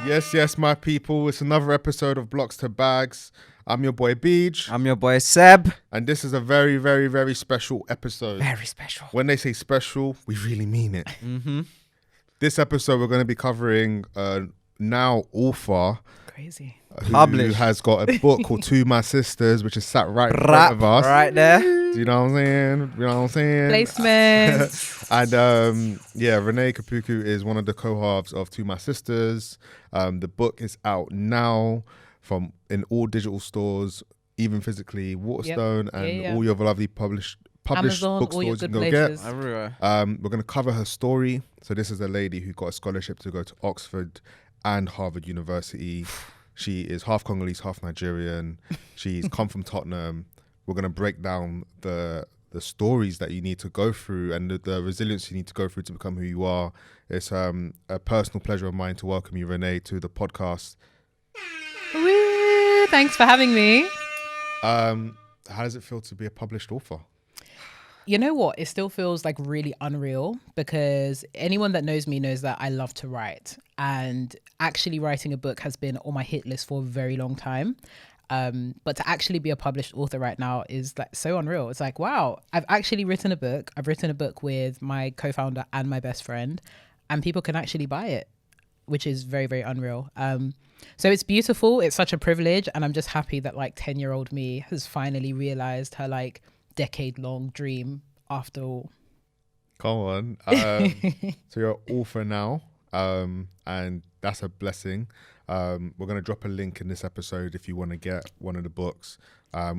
Yes, my people. It's another episode of Blocks to Bags. I'm your boy Beej. I'm your boy Seb. And this is a very, very, very special episode. Very special. When they say special, we really mean it. Mm-hmm. This episode, we're going to be covering now author. Crazy. Who has got a book called To My Sisters, which is sat right in front of us. Right there. Do you know what I'm saying? Placement. And Renée Kapuku is one of the co-halves of To My Sisters. The book is out now in all digital stores, even physically, Waterstone and all your lovely published Amazon, bookstores you can go places. get. Everywhere. We're going to cover her story. So this is a lady who got a scholarship to go to Oxford and Harvard University. She is half Congolese, half Nigerian. She's come from Tottenham. We're going to break down the stories that you need to go through and the resilience you need to go through to become who you are. It's a personal pleasure of mine to welcome you, Renée, to the podcast. Woo, thanks for having me. How does it feel to be a published author? You know what? It still feels like really unreal because anyone that knows me knows that I love to write, and actually writing a book has been on my hit list for a very long time. But to actually be a published author right now is like so unreal. It's like, wow, I've actually written a book. I've written a book with my co-founder and my best friend, and people can actually buy it, which is very, very unreal. So it's beautiful. It's such a privilege. And I'm just happy that like 10-year-old me has finally realized her like decade-long dream after all. Come on. So you're an author now, and that's a blessing. We're going to drop a link in this episode if you want to get one of the books.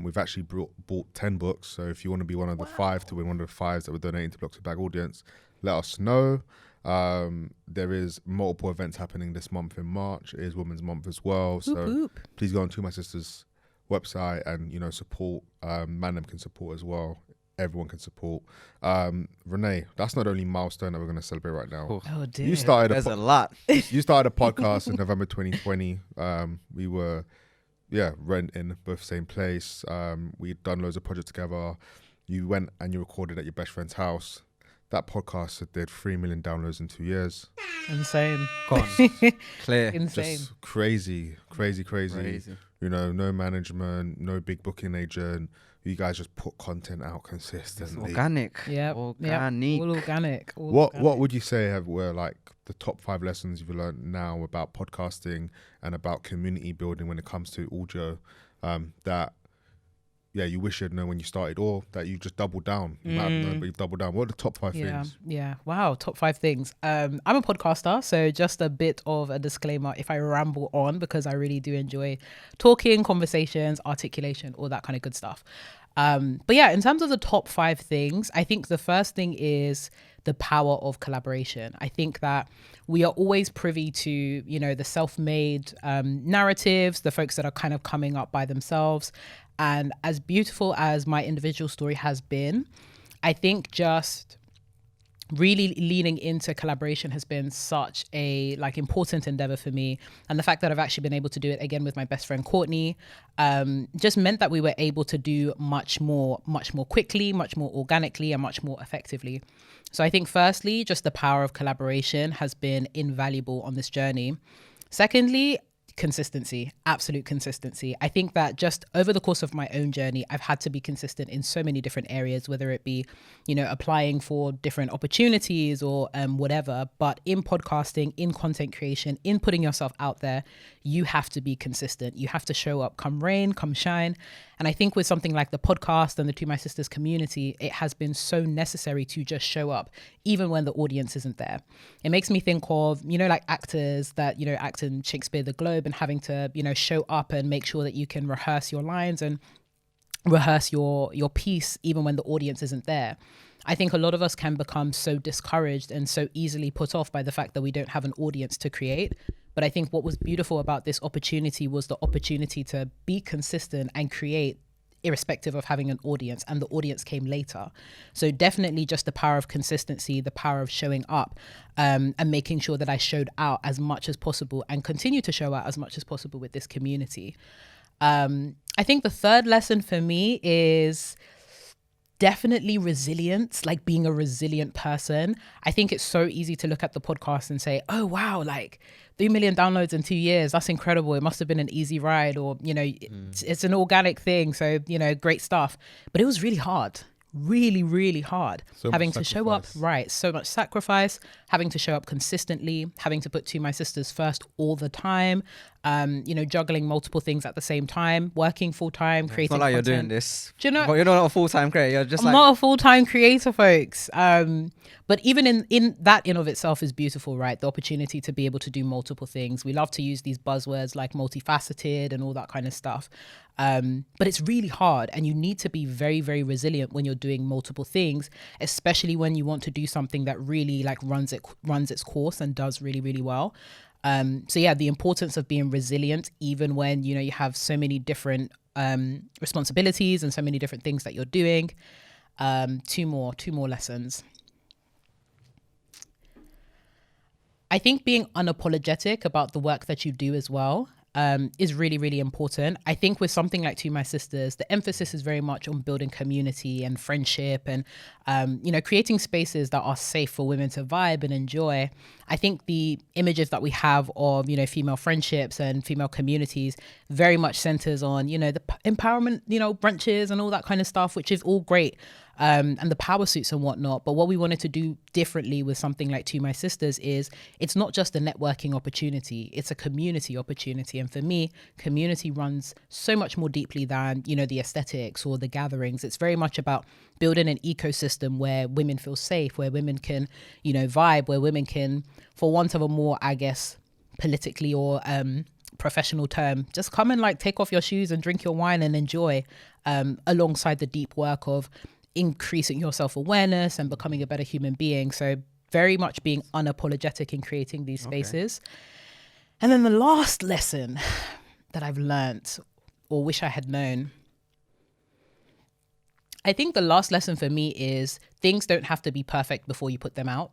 We've actually bought 10 books, so if you want to be one of the 5 to win one of the 5s that we're donating to Blocks to Bag audience, let us know. There is multiple events happening this month in March. It is Women's Month as well, so please go on To My Sisters website and support. Manam can support as well. Everyone can support. Renée, that's not only milestone that we're going to celebrate right now. Oh dear. You started There's a lot. You started a podcast in November 2020. We were renting both same place. We'd done loads of projects together. You went and you recorded at your best friend's house. That podcast did 3 million downloads in 2 years. Insane. Gone. Clear. Insane. Just crazy. No management, no big booking agent. You guys just put content out consistently. Organic. Yeah. Organic. All organic. What would you say were like the top 5 lessons you've learned now about podcasting and about community building when it comes to audio that you wish you'd known when you started, or that you just doubled down? You might have known, but you've doubled down. What are the top 5 things? Yeah. Wow. Top 5 things. I'm a podcaster, so just a bit of a disclaimer if I ramble on, because I really do enjoy talking, conversations, articulation, all that kind of good stuff. But yeah, in terms of the top 5 things, I think the first thing is the power of collaboration. I think that we are always privy to, the self-made narratives, the folks that are kind of coming up by themselves. And as beautiful as my individual story has been, I think just really leaning into collaboration has been such a important endeavor for me. And the fact that I've actually been able to do it again with my best friend Courtney just meant that we were able to do much more quickly, much more organically, and much more effectively. So I think firstly, just the power of collaboration has been invaluable on this journey. Secondly, consistency, absolute consistency. I think that just over the course of my own journey, I've had to be consistent in so many different areas, whether it be, applying for different opportunities or whatever. But in podcasting, in content creation, in putting yourself out there, you have to be consistent. You have to show up come rain, come shine. And I think with something like the podcast and the To My Sisters community, it has been so necessary to just show up, even when the audience isn't there. It makes me think of, actors that, act in Shakespeare the Globe and having to, show up and make sure that you can rehearse your lines and rehearse your piece, even when the audience isn't there. I think a lot of us can become so discouraged and so easily put off by the fact that we don't have an audience to create. But I think what was beautiful about this opportunity was the opportunity to be consistent and create irrespective of having an audience, and the audience came later. So definitely just the power of consistency, the power of showing up and making sure that I showed out as much as possible and continue to show out as much as possible with this community. I think the third lesson for me is definitely resilience, like being a resilient person. I think it's so easy to look at the podcast and say, oh, wow, like 3 million downloads in 2 years. That's incredible. It must have been an easy ride, or, it's an organic thing. So, great stuff. But it was really hard. Really, really hard. So having much to show up, sacrifice. right? So much sacrifice, having to show up consistently, having to put To My Sisters first all the time, juggling multiple things at the same time, working full time, It's creating not like you're content. doing this. Do you know? But you're not a full-time creator. You're just I'm like, not a full-time creator, folks. But even in that in of itself is beautiful, right? The opportunity to be able to do multiple things. We love to use these buzzwords like multifaceted and all that kind of stuff. But it's really hard, and you need to be very, very resilient when you're doing multiple things, especially when you want to do something that really like runs its course and does really, really well. So yeah, the importance of being resilient, even when, you have so many different responsibilities and so many different things that you're doing. Two more lessons. I think being unapologetic about the work that you do as well is really, really important. I think with something like To My Sisters, the emphasis is very much on building community and friendship and, creating spaces that are safe for women to vibe and enjoy. I think the images that we have of, female friendships and female communities very much centers on, the empowerment, brunches and all that kind of stuff, which is all great. And the power suits and whatnot. But what we wanted to do differently with something like To My Sisters is it's not just a networking opportunity, it's a community opportunity. And for me, community runs so much more deeply than, the aesthetics or the gatherings. It's very much about building an ecosystem where women feel safe, where women can, vibe, where women can, for want of a more, I guess, politically or professional term, just come and like take off your shoes and drink your wine and enjoy, alongside the deep work of increasing your self-awareness and becoming a better human being. So very much being unapologetic in creating these spaces. And then the last lesson that I've learned or wish I had known, I think the last lesson for me is things don't have to be perfect before you put them out.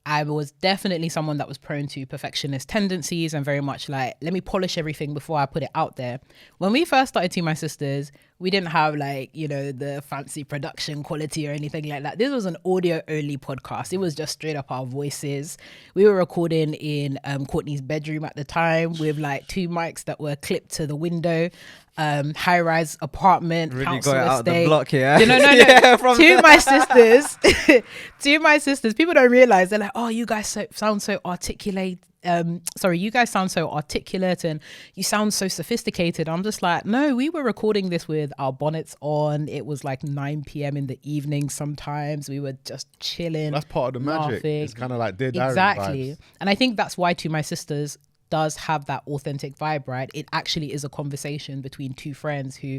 I was definitely someone that was prone to perfectionist tendencies and very much like, let me polish everything before I put it out there. When we first started To My Sisters, we didn't have like, the fancy production quality or anything like that. This was an audio only podcast. It was just straight up our voices. We were recording in Courtney's bedroom at the time with like 2 mics that were clipped to the window. High-rise apartment, really council got it out of the estate. block here. No. Yeah, To My Sisters, To My Sisters. People don't realize, they're like, oh, you guys sound so articulate. You guys sound so articulate and you sound so sophisticated. I'm just like, no, we were recording this with our bonnets on. It was like 9 p.m. in the evening. Sometimes we were just chilling. That's part of the magic. laughing. It's kind of like Dear Diary Exactly. vibes. And I think that's why To My Sisters does have that authentic vibe, right? It actually is a conversation between 2 friends who,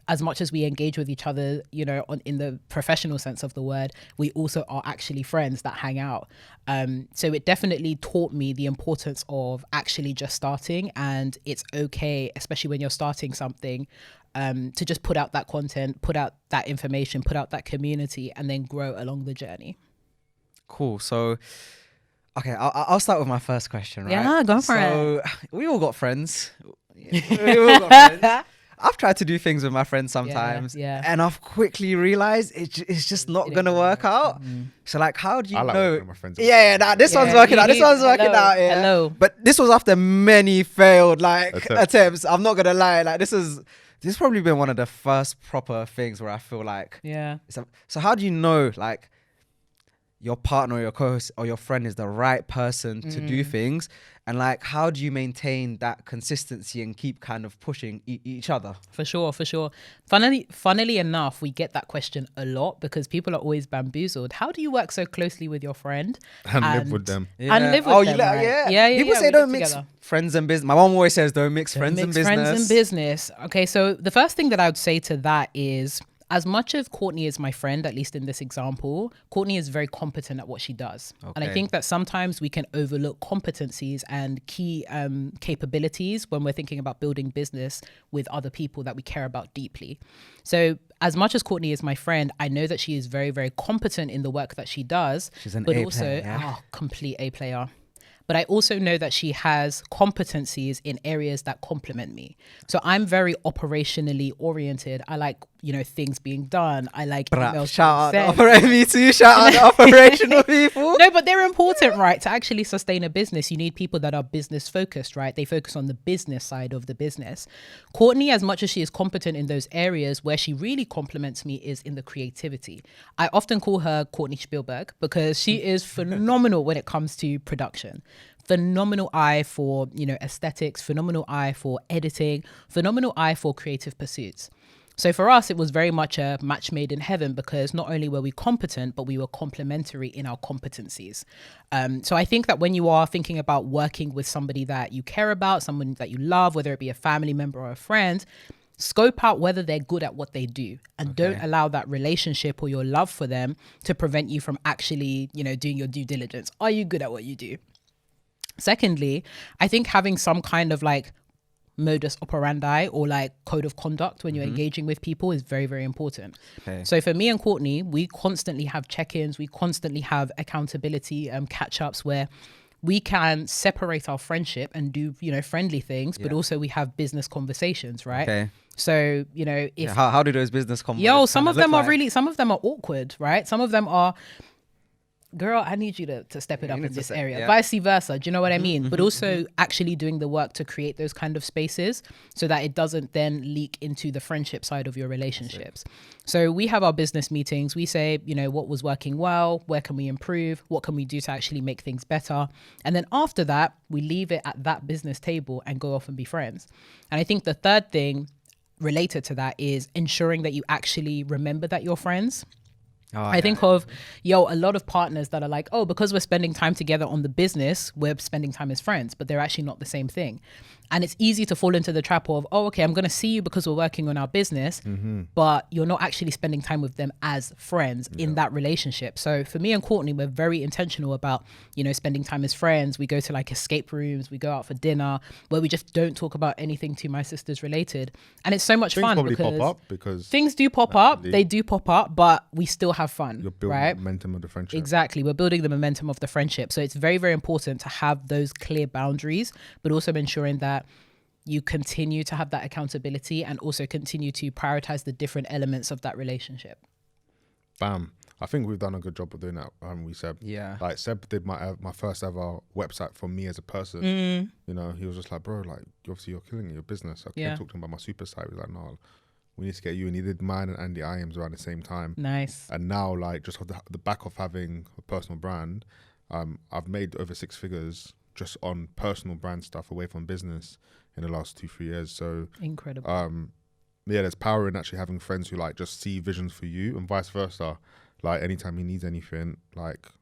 as much as we engage with each other, in the professional sense of the word, we also are actually friends that hang out. So it definitely taught me the importance of actually just starting, and it's okay, especially when you're starting something, to just put out that content, put out that information, put out that community, and then grow along the journey. Cool. So, okay, I'll start with my first question, right? Yeah, go for it. So, we all got friends. We all got friends. I've tried to do things with my friends sometimes, and I've quickly realized it's just not gonna work out. So, like, how do you I like know? working with my friends. This one's working out. This one's working out. Yeah. Hello. But this was after many failed attempts. I'm not gonna lie. Like, this has probably been one of the first proper things where I feel like, So how do you know, like, your partner or your co-host or your friend is the right person to do things, and like, how do you maintain that consistency and keep kind of pushing each other? For sure. Funnily enough, we get that question a lot because people are always bamboozled. How do you work so closely with your friend And live with them. and live with them? Right? People say don't mix friends and business. My mom always says don't mix friends and business. Friends and business. Okay, so the first thing that I would say to that is, as much as Courtney is my friend, at least in this example, Courtney is very competent at what she does. And I think that sometimes we can overlook competencies and key capabilities when we're thinking about building business with other people that we care about deeply. So as much as Courtney is my friend, I know that she is very, very competent in the work that she does. She's an but A also, player, yeah? complete A player. But I also know that she has competencies in areas that complement me. So I'm very operationally oriented. I like things being done. I like emails. Shout out me too. Shout out the operational people. No, but they're important, right? To actually sustain a business, you need people that are business focused, right? They focus on the business side of the business. Courtney, as much as she is competent in those areas, where she really complements me is in the creativity. I often call her Courtney Spielberg because she is phenomenal when it comes to production. Phenomenal eye for, aesthetics, phenomenal eye for editing, phenomenal eye for creative pursuits. So for us, it was very much a match made in heaven because not only were we competent, but we were complementary in our competencies. So I think that when you are thinking about working with somebody that you care about, someone that you love, whether it be a family member or a friend, scope out whether they're good at what they do, and don't allow that relationship or your love for them to prevent you from actually, doing your due diligence. Are you good at what you do? Secondly, I think having some kind of modus operandi or code of conduct when you're engaging with people is very, very important. So for me and Courtney, we constantly have check-ins, we constantly have accountability catch-ups where we can separate our friendship and do friendly things, but also we have business conversations, right? So if how do those business conversations some of them are awkward, right? Some of them are, girl, I need you to step it up in this area. Vice versa. Do you know what I mean? But also actually doing the work to create those kind of spaces so that it doesn't then leak into the friendship side of your relationships. So we have our business meetings. We say, what was working well? Where can we improve? What can we do to actually make things better? And then after that, we leave it at that business table and go off and be friends. And I think the third thing related to that is ensuring that you actually remember that you're friends. I think of, a lot of partners that are like, because we're spending time together on the business, we're spending time as friends, but they're actually not the same thing. And it's easy to fall into the trap of, I'm going to see you because we're working on our business, but you're not actually spending time with them as friends in that relationship. So for me and Courtney, we're very intentional about, spending time as friends. We go to escape rooms, we go out for dinner, where we just don't talk about anything to my sisters related. And it's so much fun because things do pop up, they do pop up, but we still have fun. You're building the momentum of the friendship. Exactly. We're building the momentum of the friendship. So it's very, very important to have those clear boundaries, but also ensuring that you continue to have that accountability and also continue to prioritize the different elements of that relationship. Bam. I think we've done a good job of doing that. We Seb. Yeah. Seb did my first ever website for me as a person. He was just like, bro, obviously you're killing your business. I kept talking about my super site. He was like, no, we need to get you. And he did mine and Andy IAM's around the same time. Nice. And now, just off the back of having a personal brand, I've made over 6 figures just on personal brand stuff away from business in the last 2-3 years. So incredible. There's power in actually having friends who just see visions for you and vice versa. Anytime he needs anything,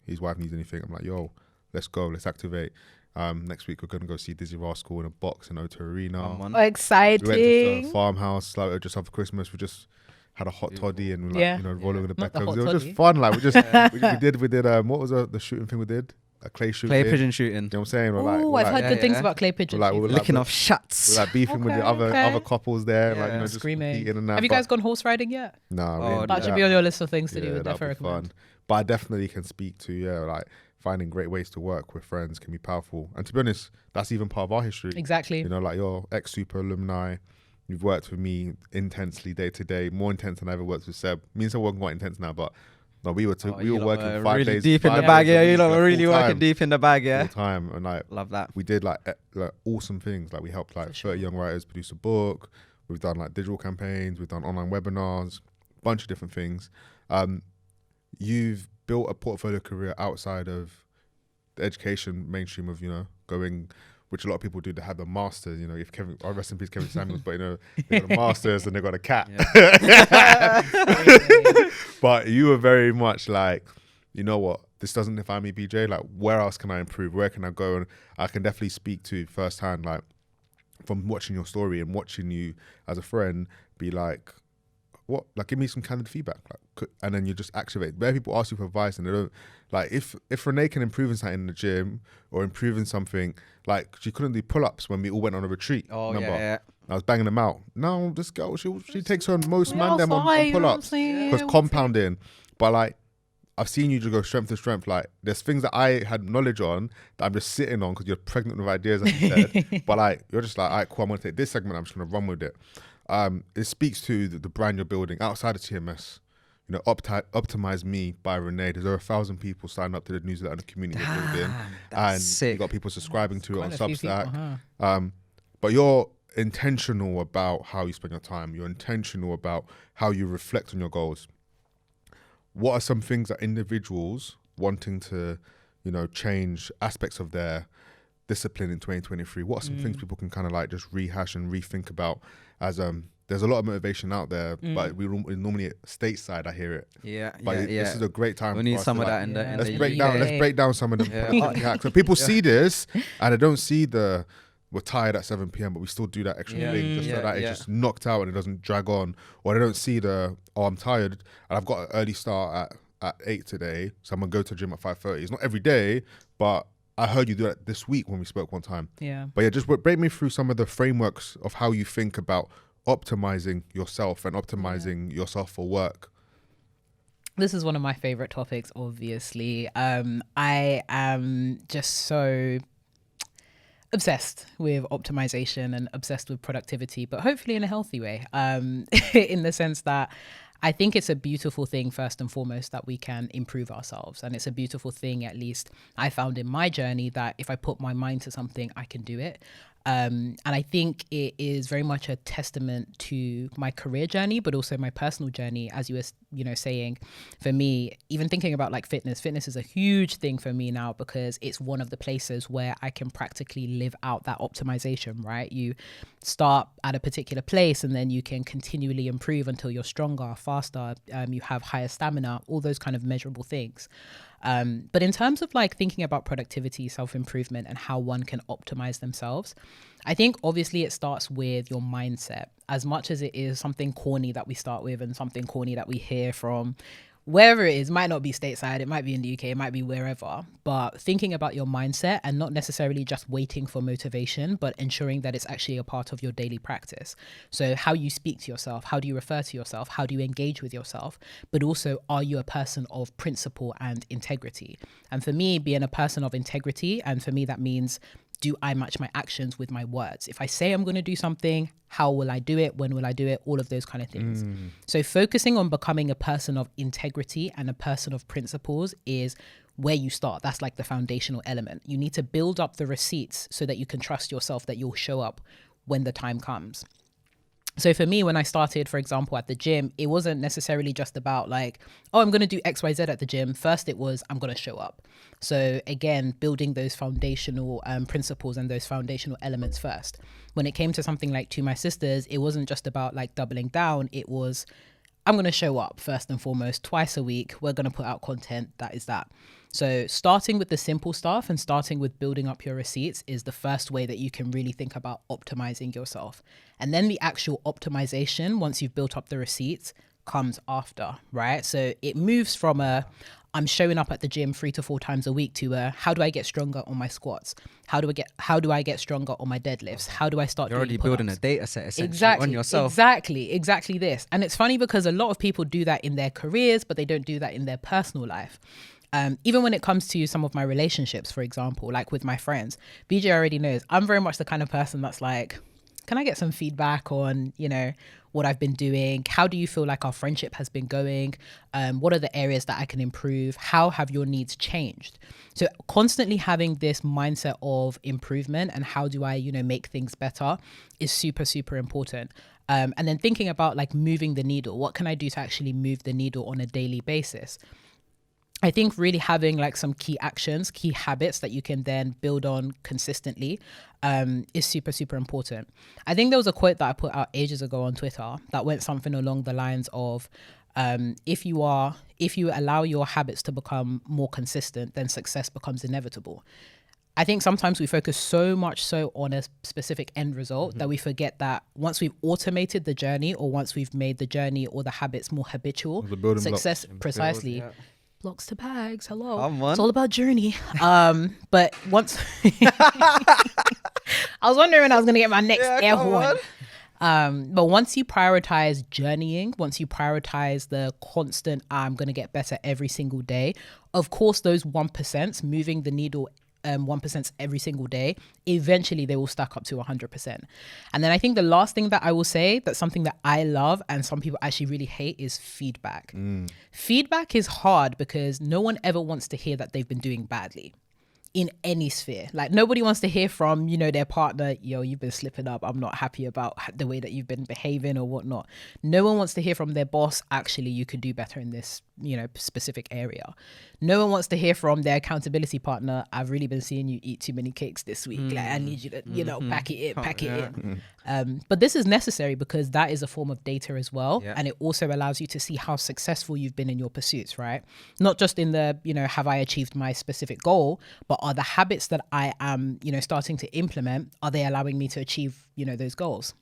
his wife needs anything, I'm like, yo, let's go, let's activate. Next week we're gonna go see Dizzy Rascal in a box in Ota Arena. Exciting. We went to a farmhouse just after Christmas. We just had a hot toddy and rolling in the back. It was just fun. We did what was the shooting thing we did? A clay pigeon shooting. You know what I'm saying? I've heard good things about clay pigeon shooting. Licking off shots. We're beefing with the other couples there, just screaming. In and out. Have you guys gone horse riding yet? No. That should be on your list of things to do. Would definitely recommend. Fun. But I definitely can speak to finding great ways to work with friends can be powerful. And to be honest, that's even part of our history. Exactly. Your ex-super alumni, you've worked with me intensely day to day, more intense than I ever worked with Seb. Me and Seb weren't quite intense now, but no, we were working 5 days deep in the bag. Yeah, you lot were really working deep in the bag. Yeah, full time, and love that. We did awesome things. We helped 30 young writers produce a book. We've done digital campaigns. We've done online webinars, a bunch of different things. You've built a portfolio career outside of the education mainstream of going, which a lot of people do. They have the masters. If Kevin, rest in peace, Kevin Samuels, but they got a masters and they got a cat. Yeah. But you were very much what, this doesn't define me, BJ. Where else can I improve? Where can I go? And I can definitely speak to firsthand, from watching your story and watching you as a friend, be what? Give me some candid feedback. And then you just activate. Where people ask you for advice and they don't, if Renee can improve in something in the gym or improve in something, she couldn't do pull-ups when we all went on a retreat. Oh, remember? yeah. I was banging them out. No, this girl, she takes her most man them on pull-ups because compounding. But I've seen you just go strength to strength. There's things that I had knowledge on that I'm just sitting on because you're pregnant with ideas, as you said. But you're just all right, cool, I'm going to take this segment, I'm just going to run with it. it speaks to the brand you're building outside of TMS. You know, Optimize Me by Renée. There's over 1,000 people signed up to the newsletter and the community we're building, and sick. you got people subscribing to it on Substack. People, huh? But you're intentional about how you spend your time. You're intentional about how you reflect on your goals. What are some things that individuals wanting to, you know, change aspects of their discipline in 2023? What are some things people can kind of like just rehash and rethink about? As there's a lot of motivation out there, but we normally stateside. I hear it. But this is a great time. We need some of that in the. Let's break down some of the hacks. So people see this and they don't see we're tired at 7 p.m. but we still do that extra thing just so that it's just knocked out and it doesn't drag on, or they don't see I'm tired and I've got an early start at 8 today, so I'm gonna go to the gym at 5:30. It's not every day, but I heard you do that this week when we spoke one time. But yeah, just break me through some of the frameworks of how you think about optimizing yourself and optimizing yourself for work. This is one of my favorite topics, obviously. I am just so obsessed with optimization and obsessed with productivity, but hopefully in a healthy way, in the sense that I think it's a beautiful thing, first and foremost, that we can improve ourselves. And it's a beautiful thing, at least I found in my journey, that if I put my mind to something, I can do it. And I think it is very much a testament to my career journey, but also my personal journey. As you were, saying, for me, even thinking about like fitness is a huge thing for me now, because it's one of the places where I can practically live out that optimization, right? You start at a particular place and then you can continually improve until you're stronger, faster, you have higher stamina, all those kind of measurable things. But in terms of like thinking about productivity, self-improvement, and how one can optimize themselves, I think obviously it starts with your mindset. As much as it is something corny that we start with and something corny that we hear from wherever it is, might not be stateside, it might be in the UK, it might be wherever, but thinking about your mindset and not necessarily just waiting for motivation, but ensuring that it's actually a part of your daily practice. So how you speak to yourself, how do you refer to yourself, how do you engage with yourself, but also, are you a person of principle and integrity? And for me, being a person of integrity, and for me that means, do I match my actions with my words? If I say I'm going to do something, how will I do it? When will I do it? All of those kind of things. So focusing on becoming a person of integrity and a person of principles is where you start. That's like the foundational element. You need to build up the receipts so that you can trust yourself that you'll show up when the time comes. So for me, when I started, for example, at the gym, it wasn't necessarily just about like, oh, I'm going to do X, Y, Z at the gym. First, it was, I'm going to show up. So again, building those foundational principles and those foundational elements first. When it came to something like To My Sisters, it wasn't just about like doubling down. It was, I'm going to show up first and foremost, twice a week. We're going to put out content. That is that. So starting with the simple stuff and starting with building up your receipts is the first way that you can really think about optimizing yourself. And then the actual optimization, once you've built up the receipts, comes after, right? So it moves from I'm showing up at the gym 3 to 4 times a week to how do I get stronger on my squats? How do I get stronger on my deadlifts? How do I start You're already building a data set essentially exactly, on yourself. Exactly this. And it's funny because a lot of people do that in their careers, but they don't do that in their personal life. Even when it comes to some of my relationships, for example, like with my friends, BJ already knows I'm very much the kind of person that's like, can I get some feedback on, what I've been doing? How do you feel like our friendship has been going? What are the areas that I can improve? How have your needs changed? So constantly having this mindset of improvement and how do I, make things better is super, super important. And then thinking about like moving the needle. What can I do to actually move the needle on a daily basis? I think really having like some key actions, key habits that you can then build on consistently is super, super important. I think there was a quote that I put out ages ago on Twitter that went something along the lines of, if you allow your habits to become more consistent, then success becomes inevitable. I think sometimes we focus so much on a specific end result that we forget that once we've automated the journey, or once we've made the journey or the habits more habitual, success precisely. Blocks to bags. Hello. It's all about journey. But once I was wondering when I was going to get my next air horn. But once you prioritize journeying, once you prioritize the constant, I'm going to get better every single day. Of course, those 1% moving the needle 1% every single day, eventually they will stack up to 100%. And then I think the last thing that I will say, that's something that I love and some people actually really hate, is feedback. Feedback is hard because no one ever wants to hear that they've been doing badly in any sphere. Like, nobody wants to hear from, their partner, yo, you've been slipping up, I'm not happy about the way that you've been behaving or whatnot. No one wants to hear from their boss, actually, you could do better in this, specific area. No one wants to hear from their accountability partner, I've really been seeing you eat too many cakes this week. Like, I need you to, pack it in. But this is necessary because that is a form of data as well. Yeah. And it also allows you to see how successful you've been in your pursuits, right? Not just in the, have I achieved my specific goal, but are the habits that I am, starting to implement, are they allowing me to achieve, those goals?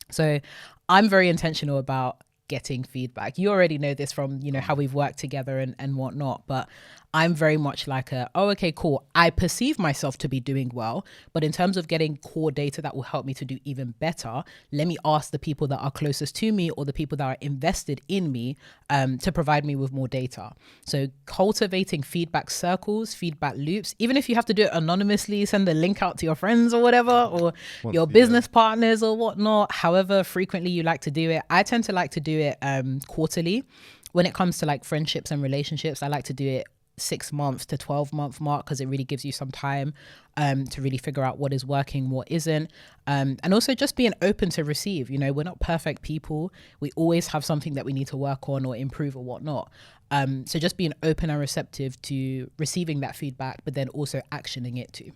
So I'm very intentional about getting feedback. You already know this from, how we've worked together and whatnot, but I'm very much like okay, cool. I perceive myself to be doing well, but in terms of getting core data that will help me to do even better, let me ask the people that are closest to me or the people that are invested in me to provide me with more data. So cultivating feedback circles, feedback loops, even if you have to do it anonymously, send the link out to your friends or whatever, or your business partners or whatnot, however frequently you like to do it. I tend to like to do it quarterly. When it comes to like friendships and relationships, I like to do it 6 months to 12 month mark because it really gives you some time to really figure out what is working, what isn't, and also just being open to receive. We're not perfect people. We always have something that we need to work on or improve or whatnot. So just being open and receptive to receiving that feedback, but then also actioning it too.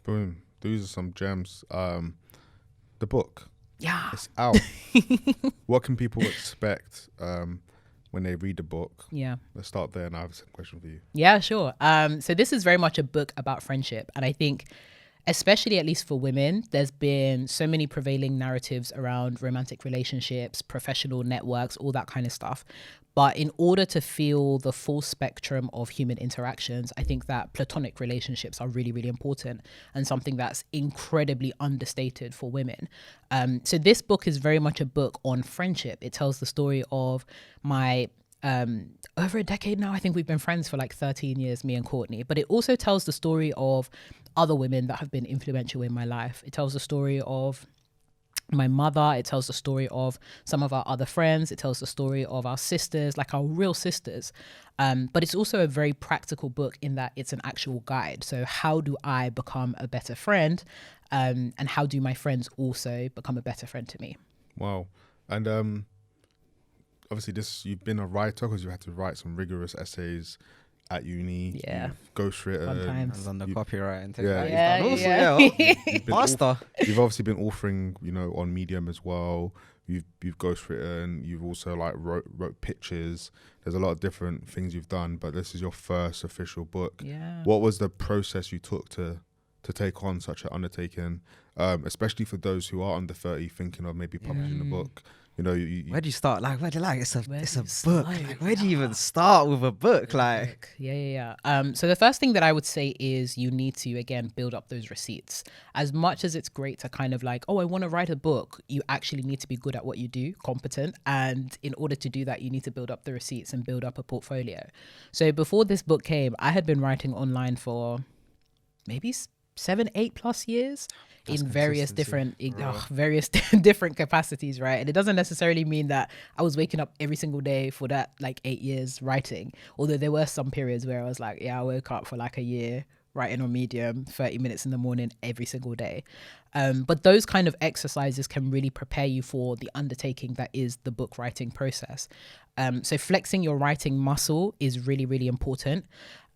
Boom. These are some gems. The book. Yeah. It's out. What can people expect when they read the book? Yeah. Let's start there and I have some question for you. Yeah, sure. So this is very much a book about friendship. And I think, especially at least for women, there's been so many prevailing narratives around romantic relationships, professional networks, all that kind of stuff. But in order to feel the full spectrum of human interactions, I think that platonic relationships are really, really important and something that's incredibly understated for women. So this book is very much a book on friendship. It tells the story of my over a decade now. I think we've been friends for like 13 years, me and Courtney. But it also tells the story of other women that have been influential in my life. It tells the story of my mother. It tells the story of some of our other friends. It tells the story of our sisters, like our real sisters. But it's also a very practical book in that it's an actual guide. So how do I become a better friend? And how do my friends also become a better friend to me? Wow. And obviously you've been a writer because you had to write some rigorous essays at uni. Yeah. You've ghostwritten. Sometimes on the copywriting thing. Yeah. You've obviously been authoring, on Medium as well. You've ghostwritten. You've also like wrote pitches. There's a lot of different things you've done, but this is your first official book. Yeah. What was the process you took to take on such an undertaking, especially for those who are under 30 thinking of maybe publishing a book? Where do you start? It's a book. Like, where do you even start with a book? Yeah. So the first thing that I would say is you need to, again, build up those receipts. As much as it's great to kind of like, I want to write a book, you actually need to be good at what you do, competent. And in order to do that, you need to build up the receipts and build up a portfolio. So before this book came, I had been writing online for maybe 7-8+ years. That's in various different different capacities, right? And it doesn't necessarily mean that I was waking up every single day for that like 8 years writing, although there were some periods where I was like, I woke up for like a year writing on Medium 30 minutes in the morning every single day. But those kind of exercises can really prepare you for the undertaking that is the book writing process. So flexing your writing muscle is really, really important.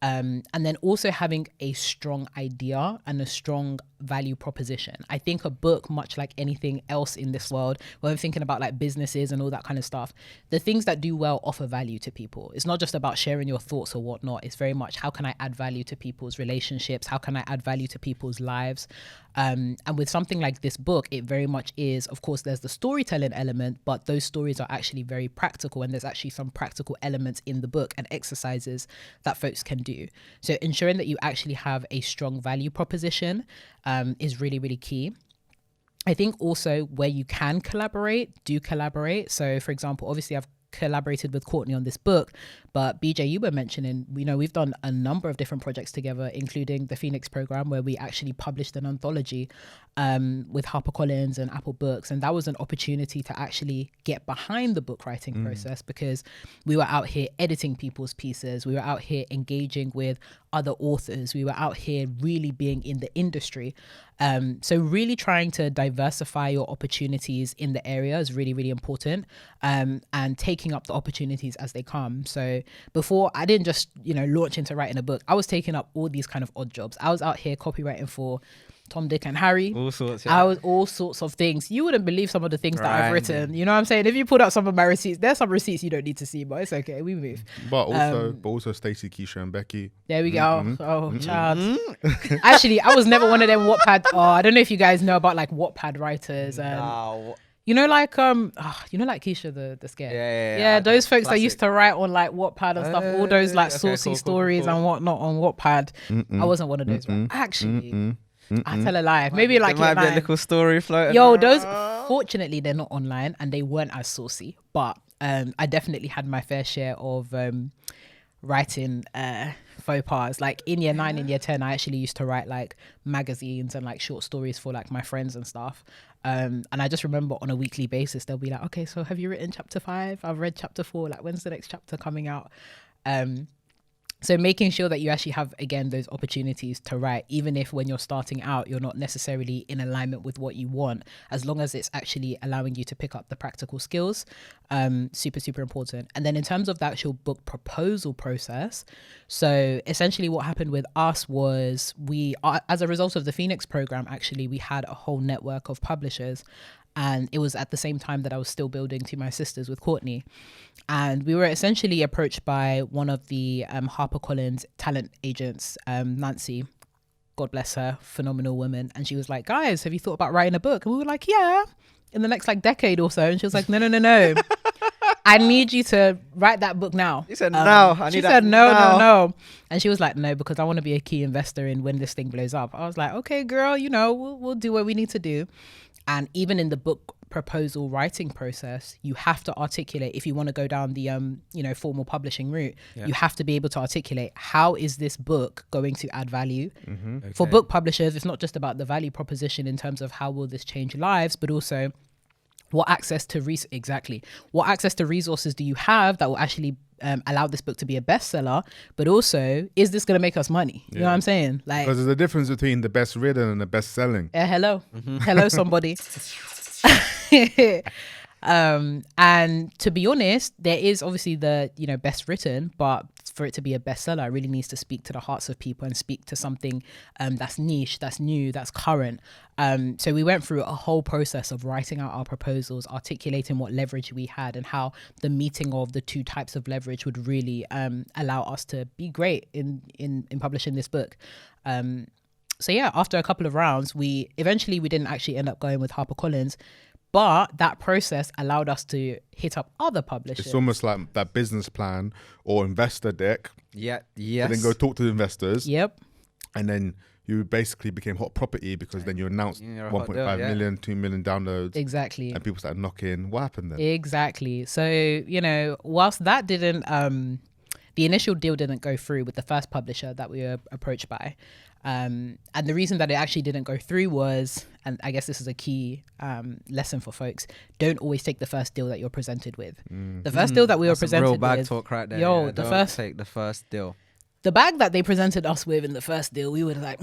And then also having a strong idea and a strong value proposition. I think a book, much like anything else in this world, when I'm thinking about like businesses and all that kind of stuff, the things that do well offer value to people. It's not just about sharing your thoughts or whatnot. It's very much, how can I add value to people's relationships? How can I add value to people's lives? And with something like this book, it very much is, of course, there's the storytelling element, but those stories are actually very practical, and there's actually some practical elements in the book and exercises that folks can do. So ensuring that you actually have a strong value proposition is really, really key. I think also where you can collaborate, do collaborate. So for example, obviously I've collaborated with Courtney on this book, but BJ, you were mentioning, we've done a number of different projects together, including the Phoenix program, where we actually published an anthology with HarperCollins and Apple Books. And that was an opportunity to actually get behind the book writing process, because we were out here editing people's pieces. We were out here engaging with other authors. We were out here really being in the industry. So really trying to diversify your opportunities in the area is really, really important, and taking up the opportunities as they come. So before, I didn't just, launch into writing a book. I was taking up all these kind of odd jobs. I was out here copywriting for Tom, Dick and Harry. All sorts, yeah. I was all sorts of things. You wouldn't believe some of the things that I've written. You know what I'm saying? If you pulled out some of my receipts, there's some receipts you don't need to see, but it's okay. We move. But also Stacey, Keisha and Becky. There we go. Oh, child. Actually, I was never one of them Wattpad. Oh, I don't know if you guys know about like Wattpad writers. No. Like Keisha the Scare. Yeah, those folks that used to write on like Wattpad and stuff, all those like saucy stories and whatnot on Wattpad. I wasn't one of those. Right? Actually, I tell a lie. Maybe like there might be a little story floating. Yo, those, fortunately, they're not online and they weren't as saucy. But I definitely had my fair share of writing faux pas. Like in year 9 and year 10, I actually used to write like magazines and like short stories for like my friends and stuff. And I just remember on a weekly basis, they'll be like, okay, so have you written chapter 5? I've read chapter 4. Like, when's the next chapter coming out? So making sure that you actually have, again, those opportunities to write, even if when you're starting out, you're not necessarily in alignment with what you want, as long as it's actually allowing you to pick up the practical skills, super, super important. And then in terms of the actual book proposal process, so essentially what happened with us was as a result of the Phoenix program, actually, we had a whole network of publishers. And it was at the same time that I was still building To My Sisters with Courtney. And we were essentially approached by one of the HarperCollins talent agents, Nancy, God bless her, phenomenal woman. And she was like, guys, have you thought about writing a book? And we were like, yeah, in the next like decade or so. And she was like, no. I need you to write that book now. You said no. She said no. And she was like, no, because I want to be a key investor in when this thing blows up. I was like, okay, girl, we'll do what we need to do. And even in the book proposal writing process, you have to articulate, if you want to go down the formal publishing route, you have to be able to articulate, how is this book going to add value? Okay. For book publishers, it's not just about the value proposition in terms of how will this change lives, but also what access to resources do you have that will actually allow this book to be a bestseller, but also, is this going to make us money? You know what I'm saying? Like, because there's a difference between the best written and the best selling. Hello, somebody. And to be honest, there is obviously the best written, but for it to be a bestseller, it really needs to speak to the hearts of people and speak to something that's niche, that's new, that's current. So we went through a whole process of writing out our proposals, articulating what leverage we had and how the meeting of the two types of leverage would really allow us to be great in publishing this book. So yeah, after a couple of rounds, we didn't actually end up going with HarperCollins, but that process allowed us to hit up other publishers. It's almost like that business plan or investor deck. Yeah, yes. And then go talk to the investors. Yep. And then you basically became hot property because then you announced 1.5 million, 2 million downloads. Exactly. And people started knocking. What happened then? Exactly. So, whilst that didn't, the initial deal didn't go through with the first publisher that we were approached by. And the reason that it actually didn't go through was, and I guess this is a key lesson for folks, don't always take the first deal that you're presented with. The first deal that we were presented with. Real bag talk right there. Take the first deal. The bag that they presented us with in the first deal, we were like,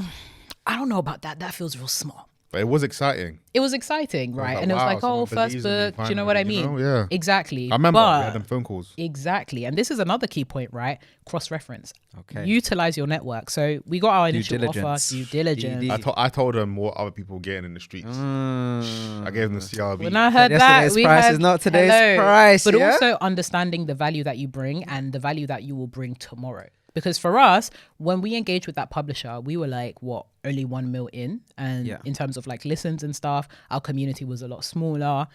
I don't know about that. That feels real small. But it was exciting. It was exciting, right? And it was like, first book, do you know what I mean? Yeah. Exactly. I remember we had them phone calls. Exactly. And this is another key point, right? Cross-reference. Okay. Utilize your network. So we got our initial offer, due diligence. I told them what other people were getting in the streets. I gave them the CRB. When I heard that, price is not today's price. But also understanding the value that you bring and the value that you will bring tomorrow. Because for us, when we engaged with that publisher, we were like, only 1 mil in. And in terms of like listens and stuff, our community was a lot smaller.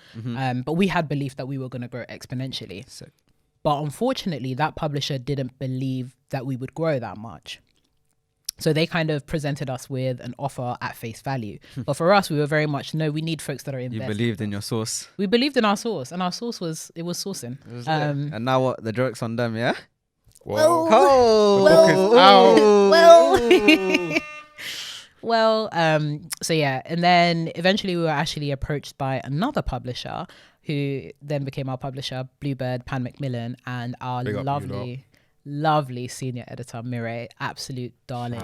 But we had belief that we were going to grow exponentially. But unfortunately, that publisher didn't believe that we would grow that much. So they kind of presented us with an offer at face value. But for us, we were very much, no, we need folks that are invested. You believed in your source. We believed in our source, and our source was sourcing. And now what? The joke's on them, yeah? Well, so yeah, and then eventually we were actually approached by another publisher who then became our publisher, Bluebird Pan Macmillan, and our lovely senior editor, Renée, absolute darling,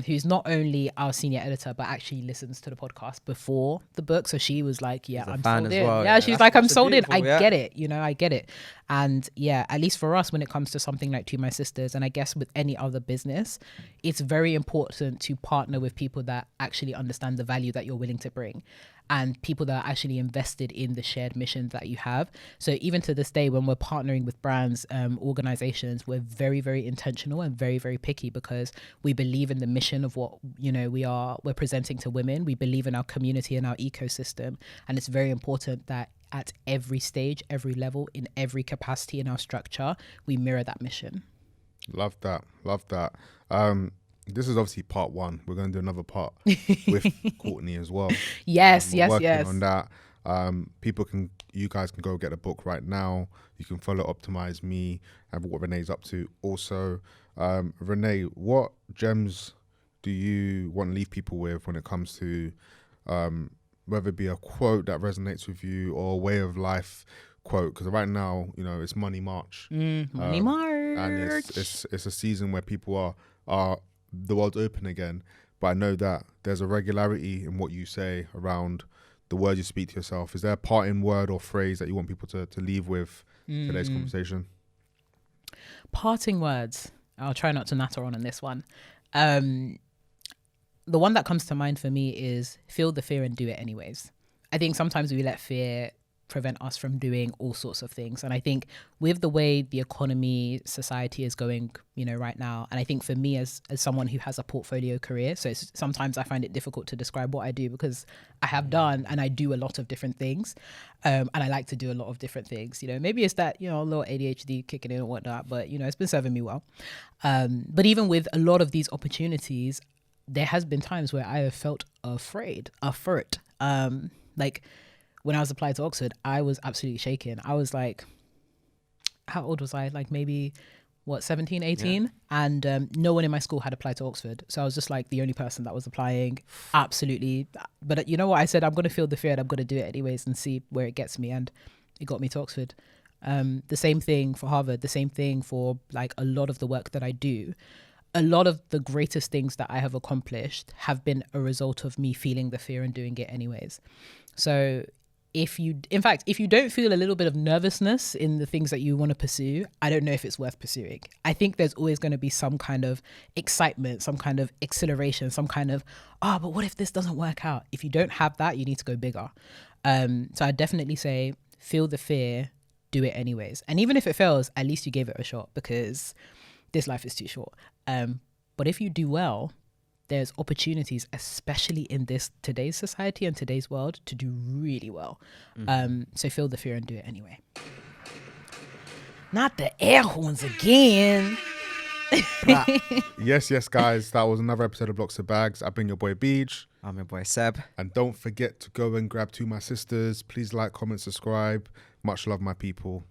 who's not only our senior editor, but actually listens to the podcast before the book. So she was like, yeah, I'm sold in. Well. Yeah, she's like, I'm sold in. I get it. I get it. And yeah, at least for us, when it comes to something like To My Sisters, and I guess with any other business, it's very important to partner with people that actually understand the value that you're willing to bring, and people that are actually invested in the shared mission that you have. So even to this day, when we're partnering with brands, organizations, we're very, very intentional and very, very picky, because we believe in the mission of what, we're presenting to women. We believe in our community and our ecosystem. And it's very important that at every stage, every level, in every capacity in our structure, we mirror that mission. Love that. This is obviously part 1. We're going to do another part with Courtney as well. Yes. Working on that. You guys can go get a book right now. You can follow Optimise me and what Renee's up to. Also, Renée, what gems do you want to leave people with when it comes to whether it be a quote that resonates with you or a way of life quote? Because right now, it's Money March. Money March. And it's a season where people are the world's open again, but I know that there's a regularity in what you say around the words you speak to yourself. Is there a parting word or phrase that you want people to leave with today's conversation? Parting words. I'll try not to natter on this one. The one that comes to mind for me is feel the fear and do it anyways. I think sometimes we let fear prevent us from doing all sorts of things. And I think with the way the economy, society is going, right now, and I think for me as someone who has a portfolio career, so sometimes I find it difficult to describe what I do, because I have done and I do a lot of different things. And I like to do a lot of different things. Maybe it's that, a little ADHD kicking in and whatnot, but, it's been serving me well. But even with a lot of these opportunities, there has been times where I have felt afraid. Like, when I was applied to Oxford, I was absolutely shaken. I was like, how old was I? Like maybe, 17, 18? Yeah. And no one in my school had applied to Oxford. So I was just like the only person that was applying. Absolutely. But you know what? I said, I'm going to feel the fear and I'm going to do it anyways and see where it gets me. And it got me to Oxford. The same thing for Harvard, the same thing for like a lot of the work that I do. A lot of the greatest things that I have accomplished have been a result of me feeling the fear and doing it anyways. So if you don't feel a little bit of nervousness in the things that you want to pursue, I don't know if it's worth pursuing. I think there's always going to be some kind of excitement, some kind of exhilaration, some kind of, but what if this doesn't work out? If you don't have that, you need to go bigger. So I definitely say, feel the fear, do it anyways. And even if it fails, at least you gave it a shot, because this life is too short. But if you do well, there's opportunities, especially in today's society and today's world, to do really well. So feel the fear and do it anyway. Not the air horns again. Yes, guys. That was another episode of Blocks of Bags. I've been your boy Beej. I'm your boy Seb. And don't forget to go and grab To My Sisters. Please like, comment, subscribe. Much love, my people.